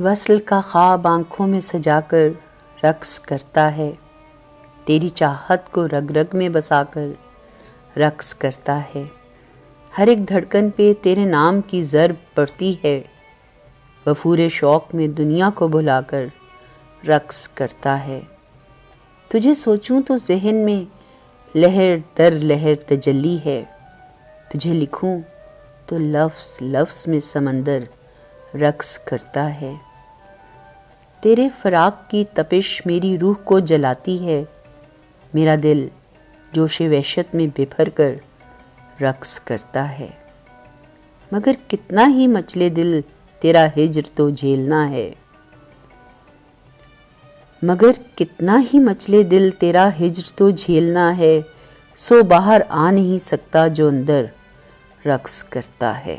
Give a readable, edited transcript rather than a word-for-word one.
وصل کا خواب آنکھوں میں سجا کر رقص کرتا ہے، تیری چاہت کو رگ رگ میں بسا کر رقص کرتا ہے، ہر ایک دھڑکن پہ تیرے نام کی ضرب پڑتی ہے، وفور شوق میں دنیا کو بھلا کر رقص کرتا ہے۔ تجھے سوچوں تو ذہن میں لہر در لہر تجلی ہے، تجھے لکھوں تو لفظ لفظ میں سمندر رقص کرتا ہے۔ تیرے فراق کی تپش میری روح کو جلاتی ہے، میرا دل جوش وحشت میں بپھر کر رقص کرتا ہے۔ مگر کتنا ہی مچلے دل تیرا ہجر تو جھیلنا ہے، مگر کتنا ہی مچلے دل تیرا ہجر تو جھیلنا ہے، سو باہر آ نہیں سکتا جو اندر رقص کرتا ہے۔